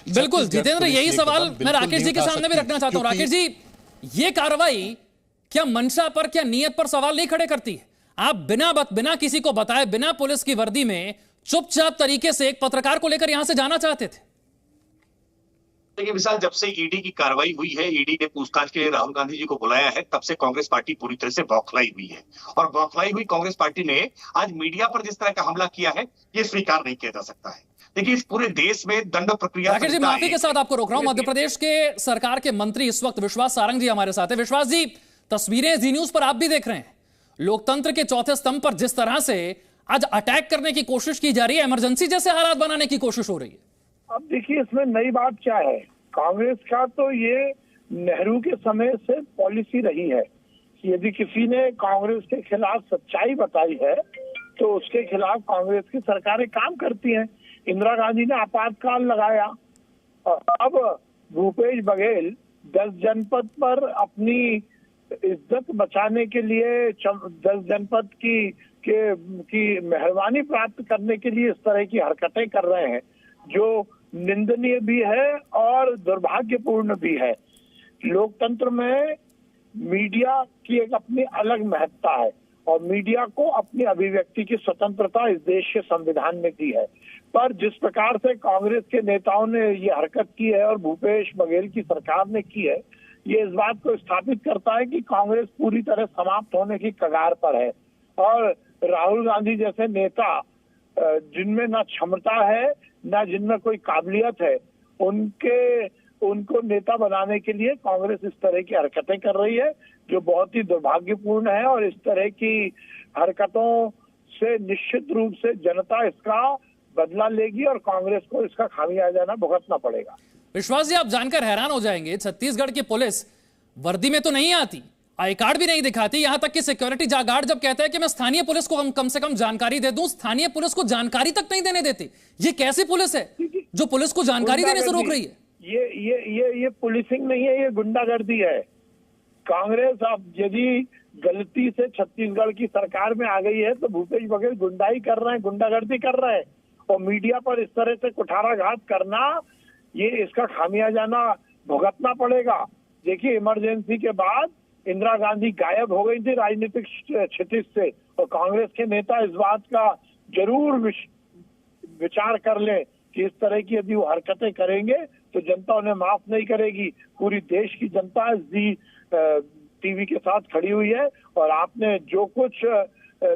बिल्कुल जितेंद्र, यही सवाल मैं राकेश जी के सामने भी रखना चाहता हूं। राकेश जी, ये कार्रवाई क्या मंशा पर, क्या नीयत पर सवाल नहीं खड़े करती है? आप बिना किसी को बताए, बिना पुलिस की वर्दी में चुपचाप तरीके से एक पत्रकार को लेकर यहां से जाना चाहते थे। देखिए विशाल, जब से ईडी की कार्रवाई हुई है, ईडी ने पूछताछ के लिए राहुल गांधी जी को बुलाया है, तब से कांग्रेस पार्टी पूरी तरह से बौखलाई हुई है। और बौखलाई हुई कांग्रेस पार्टी ने आज मीडिया पर जिस तरह का हमला किया है, ये स्वीकार नहीं किया जा सकता है। देखिए इस पूरे देश में दंड प्रक्रिया, राकेश जी माफी के साथ आपको रोक रहा हूं। मध्य प्रदेश के सरकार के मंत्री इस वक्त विश्वास सारंग जी हमारे साथ है। विश्वास जी, तस्वीरें जी न्यूज पर आप भी देख रहे हैं, लोकतंत्र के चौथे स्तंभ पर जिस तरह से आज अटैक करने की कोशिश की जा रही है, इमरजेंसी जैसे हालात बनाने की कोशिश हो रही है। अब देखिए इसमें नई बात क्या है, कांग्रेस का तो ये नेहरू के समय से पॉलिसी रही है कि यदि किसी ने कांग्रेस के खिलाफ सच्चाई बताई है तो उसके खिलाफ कांग्रेस की सरकारें काम करती हैं। इंदिरा गांधी ने आपातकाल लगाया और अब भूपेश बघेल 10 जनपद पर अपनी इज्जत बचाने के लिए 10 जनपद की मेहरबानी प्राप्त करने के लिए इस तरह की हरकतें कर रहे हैं, जो निंदनीय भी है और दुर्भाग्यपूर्ण भी है। लोकतंत्र में मीडिया की एक अपनी अलग महत्ता है और मीडिया को अपनी अभिव्यक्ति की स्वतंत्रता इस देश के संविधान में दी है। पर जिस प्रकार से कांग्रेस के नेताओं ने ये हरकत की है और भूपेश बघेल की सरकार ने की है, ये इस बात को स्थापित करता है कि कांग्रेस पूरी तरह समाप्त होने की कगार पर है। और राहुल गांधी जैसे नेता जिनमें ना क्षमता है ना जिनमें कोई काबिलियत है, उनको नेता बनाने के लिए कांग्रेस इस तरह की हरकतें कर रही है, जो बहुत ही दुर्भाग्यपूर्ण है। और इस तरह की हरकतों से निश्चित रूप से जनता इसका बदला लेगी और कांग्रेस को इसका खामियाजा भुगतना पड़ेगा। विश्वास जी, आप जानकर हैरान हो जाएंगे, छत्तीसगढ़ की पुलिस वर्दी में तो नहीं आती, आई कार्ड भी नहीं दिखाती, यहां तक कि सिक्योरिटी गार्ड जब कहता है कि मैं स्थानीय पुलिस को कम से कम जानकारी दे दूं, स्थानीय पुलिस को जानकारी तक नहीं देने देती। ये कैसी पुलिस है जो पुलिस को जानकारी देने से रोक रही है? ये पुलिसिंग नहीं है, ये गुंडागर्दी है। कांग्रेस अब यदि गलती से छत्तीसगढ़ की सरकार में आ गई है तो भूपेश बघेल गुंडाई कर रहे हैं, गुंडागर्दी कर रहे हैं। और मीडिया पर इस तरह से कुठाराघात करना, ये इसका खामियाजा भुगतना पड़ेगा। देखिए इमरजेंसी के बाद इंदिरा गांधी गायब हो गई थी राजनीतिक क्षितिज से, और कांग्रेस के नेता इस बात का जरूर विचार कर लें कि इस तरह की यदि वो हरकतें करेंगे तो जनता उन्हें माफ नहीं करेगी। पूरी देश की जनता जी टीवी के साथ खड़ी हुई है और आपने जो कुछ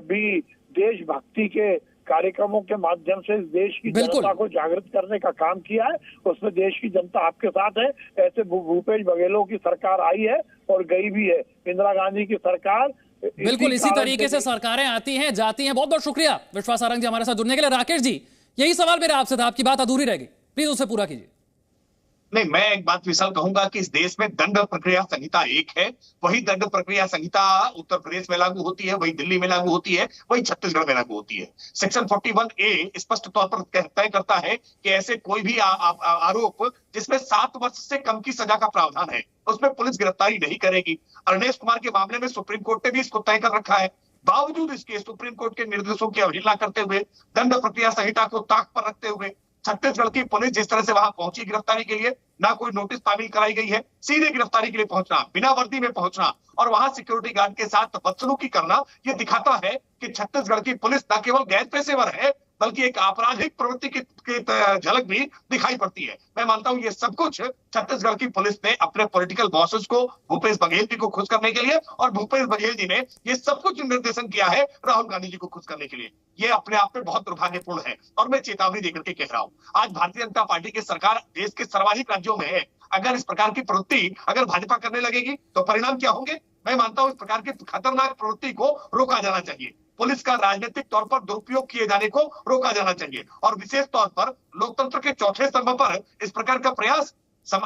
भी देशभक्ति के कार्यक्रमों के माध्यम से इस देश की जनता को जागृत करने का काम किया है, उसमें देश की जनता आपके साथ है। ऐसे भूपेश बघेलों की सरकार आई है और गई भी है, इंदिरा गांधी की सरकार। बिल्कुल इसी तरीके से सरकारें आती हैं जाती हैं। बहुत बहुत शुक्रिया विश्वास सारंग जी हमारे साथ जुड़ने के लिए। राकेश जी, यही सवाल मेरा आपसे था, आपकी बात अधूरी रह गई, प्लीज उसे पूरा कीजिए। नहीं, मैं एक बात विशाल कहूंगा कि इस देश में दंड प्रक्रिया संहिता एक है, वही दंड प्रक्रिया संहिता उत्तर प्रदेश में लागू होती है, वही दिल्ली में लागू होती है, वही छत्तीसगढ़ में लागू होती है। सेक्शन 41A स्पष्ट तौर पर तय करता है कि ऐसे कोई भी आरोप जिसमें 7 वर्ष से कम की सजा का प्रावधान है, उसमें पुलिस गिरफ्तारी नहीं करेगी। अरनेश कुमार के मामले में सुप्रीम कोर्ट ने भी इसको तय कर रखा है। बावजूद इसके सुप्रीम कोर्ट के निर्देशों की अवहेलना करते हुए, दंड प्रक्रिया संहिता को ताक पर रखते हुए छत्तीसगढ़ की पुलिस जिस तरह से वहां पहुंची गिरफ्तारी के लिए, ना कोई नोटिस तामील कराई गई है, सीधे गिरफ्तारी के लिए पहुंचना, बिना वर्दी में पहुंचना और वहां सिक्योरिटी गार्ड के साथ बदसलूकी करना, ये दिखाता है कि छत्तीसगढ़ की पुलिस न केवल गैर पेशेवर है बल्कि एक आपराधिक प्रवृत्ति की झलक भी दिखाई पड़ती है। मैं मानता हूं ये सब कुछ छत्तीसगढ़ की पुलिस ने अपने पॉलिटिकल बॉसेस को, भूपेश बघेल जी को खुश करने के लिए, और भूपेश बघेल जी ने ये सब कुछ निर्देशन किया है राहुल गांधी जी को खुश करने के लिए। ये अपने आप में बहुत दुर्भाग्यपूर्ण है और मैं चेतावनी देकर के कह रहा हूं, आज भारतीय जनता पार्टी की सरकार देश के सर्वाधिक राज्यों में है। अगर इस प्रकार की प्रवृत्ति अगर भाजपा करने लगेगी तो परिणाम क्या होंगे? मैं मानता हूं इस प्रकार की खतरनाक प्रवृत्ति को रोका जाना चाहिए। पुलिस का राजनीतिक तौर पर दुरुपयोग किए जाने को रोका जाना चाहिए और विशेष तौर पर लोकतंत्र के चौथे स्तंभ पर इस प्रकार का प्रयास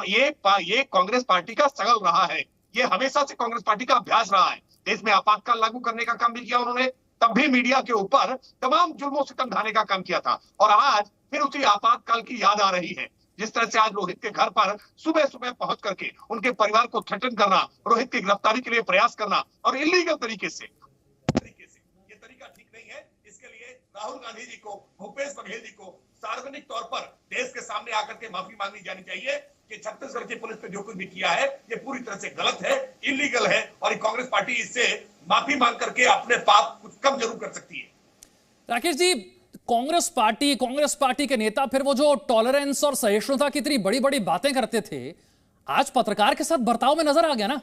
ये कांग्रेस पार्टी का सगल रहा है। ये हमेशा से कांग्रेस पार्टी का अभ्यास रहा है। देश में आपातकाल लागू करने का काम भी किया उन्होंने, तब भी मीडिया के ऊपर तमाम जुल्मों सितम ढाने का काम किया था और आज फिर उसी आपातकाल की याद आ रही है। जिस तरह से आज रोहित के घर पर सुबह सुबह पहुंच करके उनके परिवार को थ्रेटन करना, रोहित की गिरफ्तारी के लिए प्रयास करना और इलीगल तरीके से ये तरीका ठीक नहीं है। इसके लिए राहुल गांधी जी को, भूपेश बघेल जी को सार्वजनिक तौर पर देश के सामने आकर के माफी मांगनी जानी चाहिए कि छत्तीसगढ़ की पुलिस ने जो कुछ भी किया है ये पूरी तरह से गलत है, इलीगल है, और कांग्रेस पार्टी इससे माफी मांग करके अपने पाप कुछ कम जरूर कर सकती है। राकेश जी, कांग्रेस पार्टी के नेता फिर वो जो टॉलरेंस और सहिष्णुता की इतनी बड़ी बड़ी बातें करते थे, आज पत्रकार के साथ बर्ताव में नजर आ गया ना?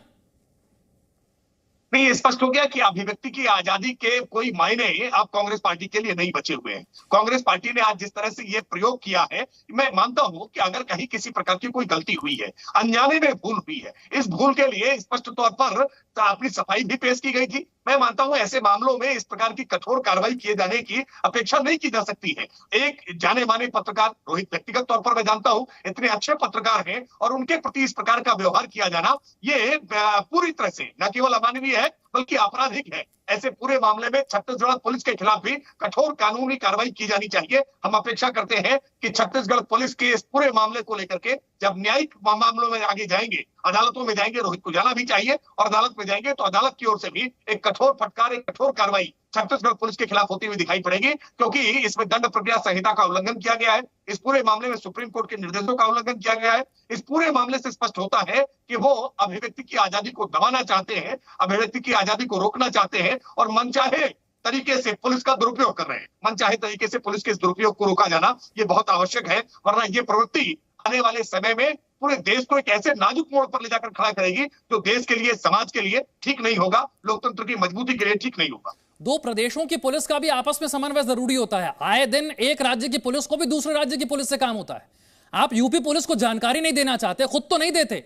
नहीं, स्पष्ट हो गया कि अभिव्यक्ति की आजादी के कोई मायने अब कांग्रेस पार्टी के लिए नहीं बचे हुए हैं। कांग्रेस पार्टी ने आज जिस तरह से ये प्रयोग किया है, मैं मानता हूं कि अगर कहीं किसी प्रकार की कोई गलती हुई है, अनजाने में भूल हुई है, इस भूल के लिए स्पष्ट तौर पर अपनी सफाई भी पेश की गई थी। मैं मानता हूं ऐसे मामलों में इस प्रकार की कठोर कार्रवाई किए जाने की अपेक्षा नहीं की जा सकती है। एक जाने माने पत्रकार, रोहित व्यक्तिगत तौर पर मैं जानता हूं, इतने अच्छे पत्रकार हैं, और उनके प्रति इस प्रकार का व्यवहार किया जाना ये पूरी तरह से न केवल अमानवीय है बल्कि आपराधिक है। ऐसे पूरे मामले में छत्तीसगढ़ पुलिस के खिलाफ भी कठोर कानूनी कार्रवाई की जानी चाहिए। हम अपेक्षा करते हैं कि छत्तीसगढ़ पुलिस के इस पूरे मामले को लेकर के जब न्यायिक मामलों में आगे जाएंगे, अदालतों में जाएंगे, रोहित को जाना भी चाहिए, और अदालत में जाएंगे तो अदालत की ओर से भी एक कठोर फटकार, एक कठोर कार्रवाई छत्तीसगढ़ पुलिस के खिलाफ होती हुई दिखाई पड़ेगी, क्योंकि इसमें दंड प्रक्रिया संहिता का उल्लंघन किया गया है। इस पूरे मामले में सुप्रीम कोर्ट के निर्देशों का उल्लंघन किया गया है। इस पूरे मामले से स्पष्ट होता है कि वो अभिव्यक्ति की आजादी को दबाना चाहते हैं, अभिव्यक्ति की आजादी को रोकना चाहते हैं, और मनचाहे तरीके से पुलिस का दुरुपयोग कर रहे हैं। मनचाहे तरीके से पुलिस के इस दुरुपयोग को रोका जाना ये बहुत आवश्यक है, वरना ये प्रवृत्ति आने वाले समय में पूरे देश को एक ऐसे नाजुक मोड़ पर ले जाकर खड़ा करेगी जो देश के लिए, समाज के लिए ठीक नहीं होगा, लोकतंत्र की मजबूती के लिए ठीक नहीं होगा। दो प्रदेशों की पुलिस का भी आपस में समन्वय जरूरी होता है। आए दिन एक राज्य की पुलिस को भी दूसरे राज्य की पुलिस से काम होता है। आप यूपी पुलिस को जानकारी नहीं देना चाहते, खुद तो नहीं देते,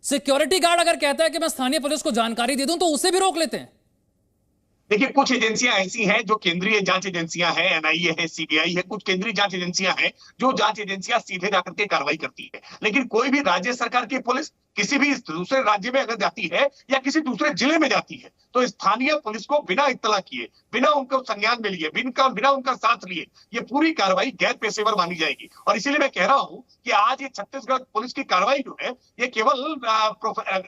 सिक्योरिटी गार्ड अगर कहता है कि मैं स्थानीय पुलिस को जानकारी दे दूं तो उसे भी रोक लेते हैं। देखिए, कुछ एजेंसियां ऐसी हैं जो केंद्रीय जांच एजेंसियां हैं, एनआईए है, सीबीआई है, कुछ केंद्रीय जांच एजेंसियां हैं जो जांच एजेंसियां सीधे जाकर के कार्रवाई करती है। लेकिन कोई भी राज्य सरकार की पुलिस किसी भी दूसरे राज्य में अगर जाती है या किसी दूसरे जिले में जाती है तो स्थानीय पुलिस को बिना इत्तला किए, बिना उनको संज्ञान में लिए, बिना उनका साथ लिए ये पूरी कार्रवाई गैर पेशेवर मानी जाएगी। और इसीलिए मैं कह रहा हूं कि आज ये छत्तीसगढ़ पुलिस की कार्रवाई जो है ये केवल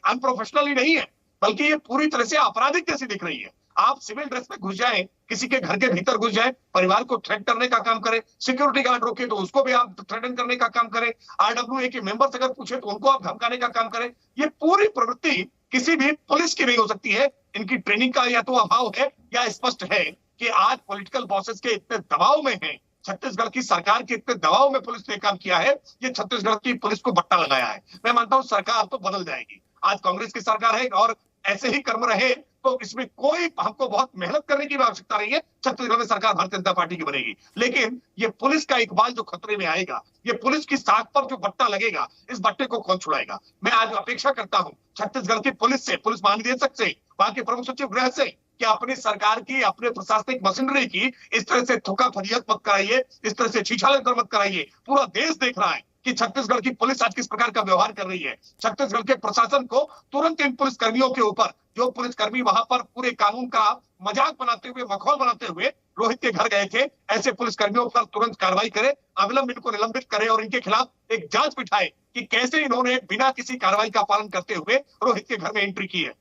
अनप्रोफेशनल ही नहीं है, बल्कि ये पूरी तरह से आपराधिक जैसी दिख रही है। आप सिविल ड्रेस में घुस जाएं, किसी के घर के भीतर घुस जाएं, परिवार को थ्रेट करने का काम करें, सिक्योरिटी गार्ड रोके तो उसको भी आप थ्रेटन करने का काम करें, आरडब्ल्यूए के मेंबर्स अगर पूछे तो उनको आप धमकाने का काम करें। ये पूरी प्रवृत्ति किसी भी पुलिस की नहीं हो सकती है। इनकी ट्रेनिंग का या तो अभाव है या स्पष्ट है कि आज पॉलिटिकल बॉसेस के इतने दबाव में है, छत्तीसगढ़ की सरकार के इतने दबाव में पुलिस ने काम किया है, ये छत्तीसगढ़ की पुलिस को बट्टा लगाया है। मैं मानता हूं सरकार तो बदल जाएगी। आज कांग्रेस की सरकार है और ऐसे ही कर्म रहे तो इसमें कोई हमको बहुत मेहनत करने की आवश्यकता नहीं है। छत्तीसगढ़ में सरकार भारतीय जनता पार्टी की बनेगी, लेकिन ये पुलिस का इकबाल जो खतरे में आएगा, ये पुलिस की साख पर जो बट्टा लगेगा, इस बट्टे को कौन छुड़ाएगा। मैं आज अपेक्षा करता हूं छत्तीसगढ़ की पुलिस से, पुलिस महानिदेशक से, वहां के प्रमुख सचिव गृह से कि अपनी सरकार की, अपने प्रशासनिक मशीनरी की इस तरह से थोका फरियाद मत कराइए, इस तरह से छीछालें मत कराइए। पूरा देश देख रहा है कि छत्तीसगढ़ की पुलिस आज किस प्रकार का व्यवहार कर रही है। छत्तीसगढ़ के प्रशासन को तुरंत इन पुलिस कर्मियों के ऊपर, जो पुलिसकर्मी वहां पर पूरे कानून का मजाक बनाते हुए, मखौल बनाते हुए रोहित के घर गए थे, ऐसे पुलिसकर्मियों पर तुरंत कार्रवाई करे, अविलंब इनको निलंबित करे और इनके खिलाफ एक जांच बिठाए कि कैसे इन्होंने बिना किसी कार्रवाई का पालन करते हुए रोहित के घर में एंट्री की है।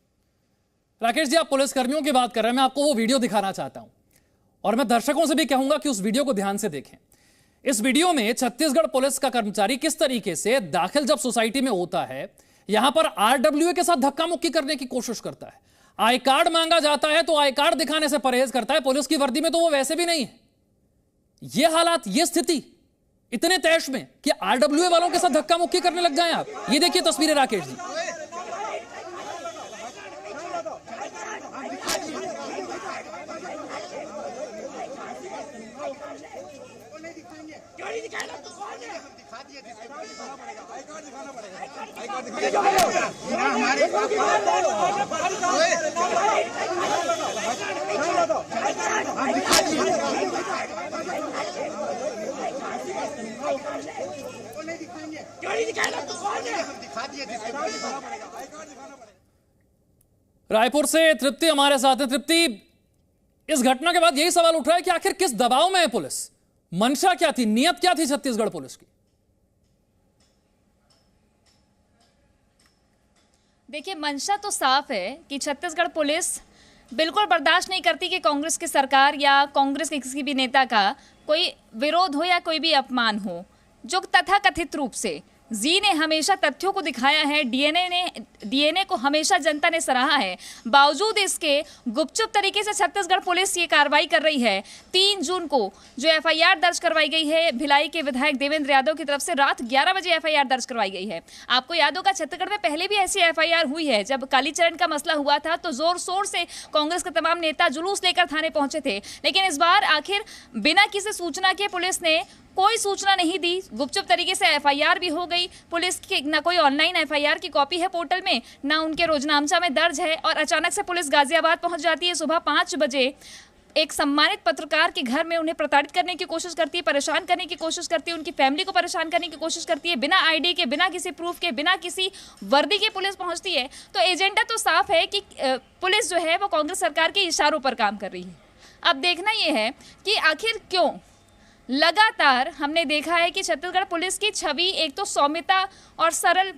राकेश जी, आप पुलिसकर्मियों की बात कर रहे हैं, मैं आपको वो वीडियो दिखाना चाहता हूं और मैं दर्शकों से भी कहूंगा कि उस वीडियो को ध्यान से देखें। इस वीडियो में छत्तीसगढ़ पुलिस का कर्मचारी किस तरीके से दाखिल जब सोसाइटी में होता है, यहां पर आरडब्ल्यूए के साथ धक्का मुक्की करने की कोशिश करता है। आई कार्ड मांगा जाता है तो आई कार्ड दिखाने से परहेज करता है, पुलिस की वर्दी में तो वो वैसे भी नहीं है। ये हालात, ये स्थिति इतने तैश में कि आरडब्ल्यूए वालों के साथ धक्का मुक्की करने लग जाएं आप। ये देखिए तस्वीरें राकेश जी। रायपुर से तृप्ति हमारे साथ है। तृप्ति, इस घटना के बाद यही सवाल उठ रहा है कि आखिर किस दबाव में है पुलिस? मंशा क्या थी, नियत क्या थी छत्तीसगढ़ पुलिस की? देखिए, मंशा तो साफ है कि छत्तीसगढ़ पुलिस बिल्कुल बर्दाश्त नहीं करती कि कांग्रेस की सरकार या कांग्रेस के किसी भी नेता का कोई विरोध हो या कोई भी अपमान हो। जो तथाकथित रूप से जी ने हमेशा तथ्यों को दिखाया है, डीएनए को हमेशा जनता ने सराहा है, बावजूद इसके गुपचुप तरीके से छत्तीसगढ़ पुलिस ये कार्रवाई कर रही है। 3 जून को जो एफआईआर दर्ज करवाई गई है भिलाई के विधायक देवेंद्र यादव की तरफ से, रात 11 बजे एफआईआर दर्ज करवाई गई है। आपको याद होगा छत्तीसगढ़ में पहले भी ऐसी एफआईआर हुई है। जब कालीचरण का मसला हुआ था तो जोर शोर से कांग्रेस के तमाम नेता जुलूस लेकर थाने पहुंचे थे, लेकिन इस बार आखिर बिना किसी सूचना के पुलिस ने कोई सूचना नहीं दी, गुपचुप तरीके से एफआईआर भी हो गई। पुलिस की ना कोई ऑनलाइन एफआईआर की कॉपी है पोर्टल में, ना उनके रोजनामचा में दर्ज है, और अचानक से पुलिस गाजियाबाद पहुंच जाती है। सुबह 5 बजे एक सम्मानित पत्रकार के घर में उन्हें प्रताड़ित करने की कोशिश करती है, परेशान करने की कोशिश करती है, उनकी फैमिली को परेशान करने की कोशिश करती है। बिना आईडी के, बिना किसी प्रूफ के, बिना किसी वर्दी के पुलिस पहुंचती है। तो एजेंडा तो साफ है कि पुलिस जो है वो कांग्रेस सरकार के इशारों पर काम कर रही है। अब देखना यह है कि आखिर क्यों लगातार हमने देखा है कि छत्तीसगढ़ पुलिस की छवि एक तो सौम्यता और सरल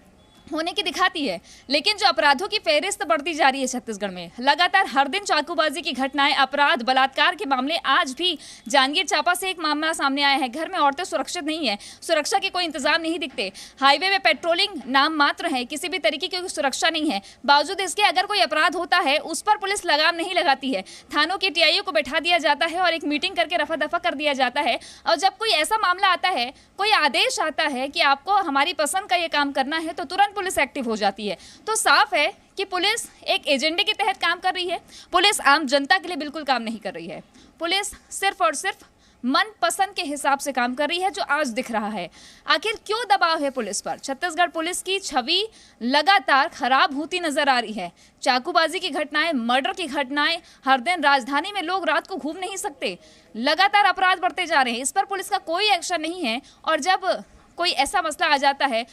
होने की दिखाती है, लेकिन जो अपराधों की फेहरिस्त बढ़ती जा रही है छत्तीसगढ़ में। लगातार हर दिन चाकूबाजी की घटनाएं, अपराध, बलात्कार के मामले, आज भी जांजगीर चांपा से एक मामला सामने आया है। घर में औरतें सुरक्षित नहीं है, सुरक्षा के कोई इंतजाम नहीं दिखते, हाईवे में पेट्रोलिंग नाम मात्र है, किसी भी तरीके की सुरक्षा नहीं है। बावजूद इसके अगर कोई अपराध होता है उस पर पुलिस लगाम नहीं लगाती है। थानों के टीआईओ को बैठा दिया जाता है और एक मीटिंग करके रफा दफा कर दिया जाता है। और जब कोई ऐसा मामला आता है, कोई आदेश आता है कि आपको हमारी पसंद का ये काम करना है, तो तुरंत पुलिस एक्टिव हो जाती है। तो साफ है कि पुलिस एक एजेंडे के तहत काम कर रही है। पुलिस आम जनता के लिए बिल्कुल काम नहीं कर रही है। पुलिस सिर्फ और सिर्फ मन पसंद के हिसाब से काम कर रही है, जो आज दिख रहा है। आखिर क्यों दबाव है पुलिस पर? छत्तीसगढ़ पुलिस की छवि लगातार खराब होती नजर आ रही है। चाकूबाजी की घटनाएं, मर्डर की घटनाएं, हर दिन राजधानी में लोग रात को घूम नहीं सकते, लगातार अपराध बढ़ते जा रहे हैं। इस पर पुलिस का कोई एक्शन नहीं है। और जब कोई ऐसा मसला आ जाता है,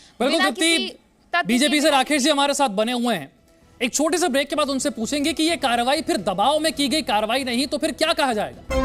बीजेपी से राकेश जी हमारे साथ बने हुए हैं। एक छोटे से ब्रेक के बाद उनसे पूछेंगे कि ये कार्रवाई फिर दबाव में की गई कार्रवाई नहीं तो फिर क्या कहा जाएगा।